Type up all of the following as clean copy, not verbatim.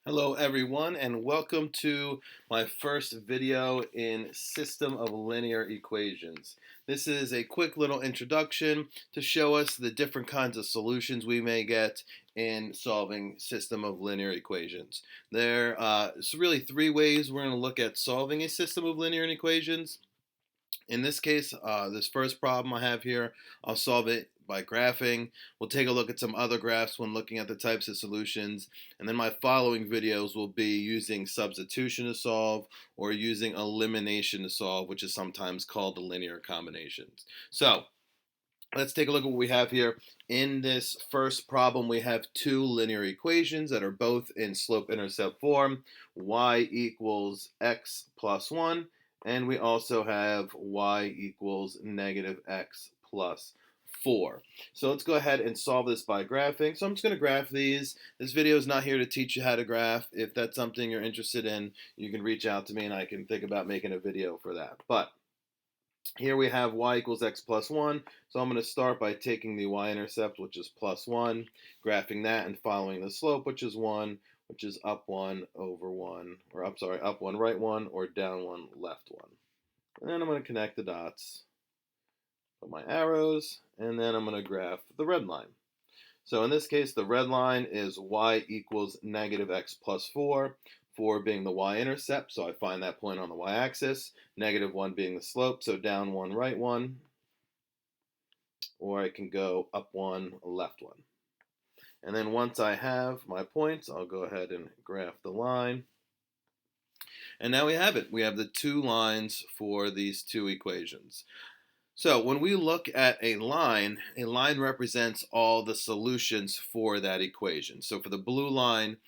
Hello everyone, and welcome to my first video in System of Linear Equations. This is a quick little introduction to show us the different kinds of solutions we may get in solving system of linear equations. There's really three ways we're going to look at solving a system of linear equations. In this case, this first problem I have here, I'll solve it by graphing. We'll take a look at some other graphs when looking at the types of solutions. And then my following videos will be using substitution to solve or using elimination to solve, which is sometimes called the linear combinations. So let's take a look at what we have here. In this first problem, we have two linear equations that are both in slope-intercept form. Y equals x plus 1. And we also have y equals negative x plus 4. So let's go ahead and solve this by graphing. So I'm just going to graph these. This video is not here to teach you how to graph. If that's something you're interested in, you can reach out to me and I can think about making a video for that. But here we have y equals x plus 1. So I'm going to start by taking the y-intercept, which is plus 1, graphing that and following the slope, which is 1, which is up 1 over 1, or up 1, right 1, or down 1, left 1. And then I'm going to connect the dots, put my arrows, and then I'm going to graph the red line. So in this case, the red line is y equals negative x plus 4, 4 being the y-intercept, so I find that point on the y-axis, negative 1 being the slope, so down 1, right 1, or I can go up 1, left 1. And then once I have my points, I'll go ahead and graph the line. And now we have it. We have the two lines for these two equations. So when we look at a line represents all the solutions for that equation. So for the blue line,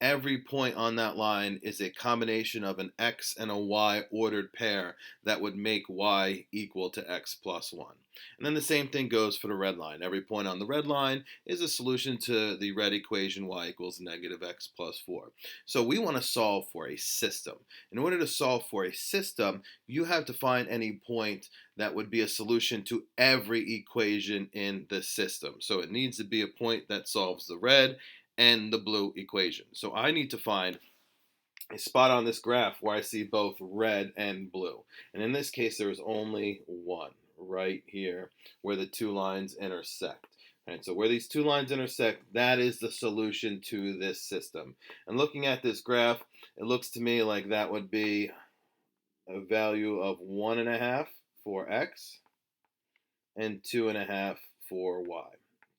every point on that line is a combination of an x and a y ordered pair that would make y equal to x plus 1. And then the same thing goes for the red line. Every point on the red line is a solution to the red equation y equals negative x plus 4. So we want to solve for a system. In order to solve for a system, you have to find any point that would be a solution to every equation in the system. So it needs to be a point that solves the red and the blue equation. So I need to find a spot on this graph where I see both red and blue. And in this case, there is only one right here where the two lines intersect. Right, so where these two lines intersect, that is the solution to this system. And looking at this graph, it looks to me like that would be a value of 1.5 for x and 2.5 for y.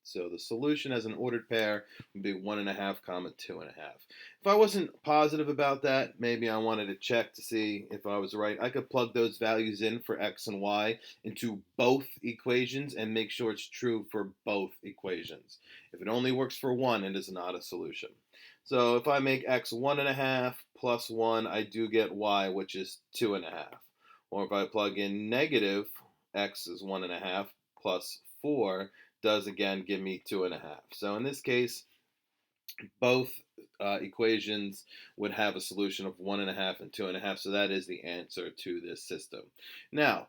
So the solution as an ordered pair would be 1.5 comma 2.5. If I wasn't positive about that, maybe I wanted to check to see if I was right, I could plug those values in for x and y into both equations and make sure it's true for both equations. If it only works for one, it is not a solution. So if I make x 1.5 plus 1, I do get y, which is 2.5. Or if I plug in negative x is 1.5 plus 4, does again give me 2.5. So in this case, both equations would have a solution of 1.5 and 2.5. So that is the answer to this system. Now,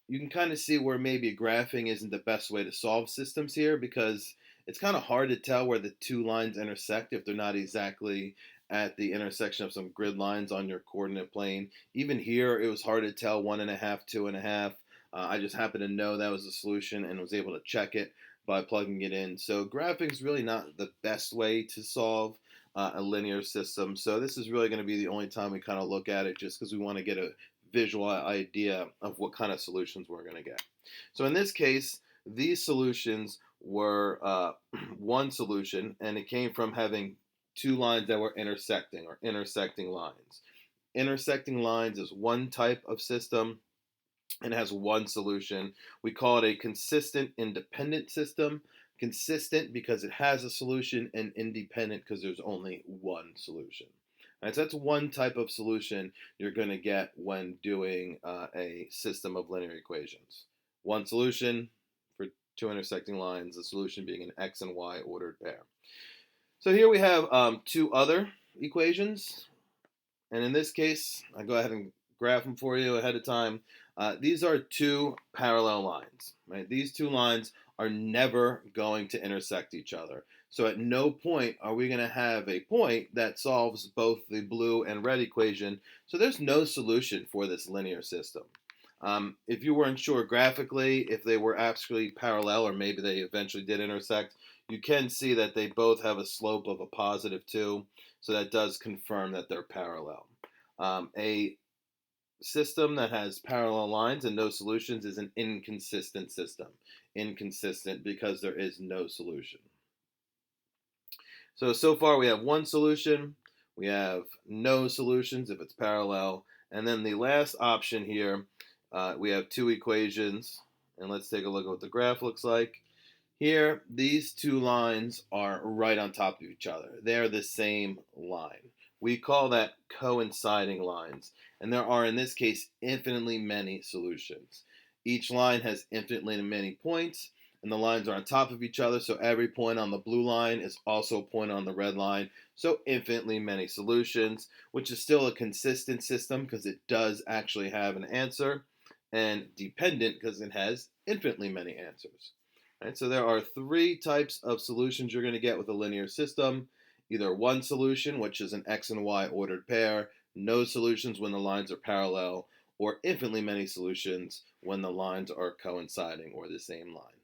you can kind of see where maybe graphing isn't the best way to solve systems here because it's kind of hard to tell where the two lines intersect if they're not exactly at the intersection of some grid lines on your coordinate plane. Even here, it was hard to tell 1.5, 2.5. I just happened to know that was the solution and was able to check it by plugging it in. So graphing is really not the best way to solve a linear system. So this is really going to be the only time we kind of look at it just because we want to get a visual idea of what kind of solutions we're going to get. So in this case, these solutions were one solution, and it came from having two lines that were intersecting, or intersecting lines. Intersecting lines is one type of system and has one solution. We call it a consistent independent system. Consistent because it has a solution, and independent because there's only one solution. Right, so that's one type of solution you're going to get when doing a system of linear equations. One solution for two intersecting lines, the solution being an x and y ordered pair. So here we have two other equations, and in this case, I go ahead and graph them for you ahead of time. These are two parallel lines. Right? These two lines are never going to intersect each other. So at no point are we going to have a point that solves both the blue and red equation. So there's no solution for this linear system. If you weren't sure graphically if they were actually parallel or maybe they eventually did intersect, you can see that they both have a slope of a positive 2. So that does confirm that they're parallel. A system that has parallel lines and no solutions is an inconsistent system. Inconsistent because there is no solution. So far we have one solution, we have no solutions if it's parallel, and then the last option here, we have two equations, and let's take a look at what the graph looks like. Here, these two lines are right on top of each other. They're the same line. We call that coinciding lines, and there are, in this case, infinitely many solutions. Each line has infinitely many points, and the lines are on top of each other, so every point on the blue line is also a point on the red line, so infinitely many solutions, which is still a consistent system because it does actually have an answer, and dependent because it has infinitely many answers. Right, so there are three types of solutions you're going to get with a linear system. Either one solution, which is an x and y ordered pair, no solutions when the lines are parallel, or infinitely many solutions when the lines are coinciding or the same line.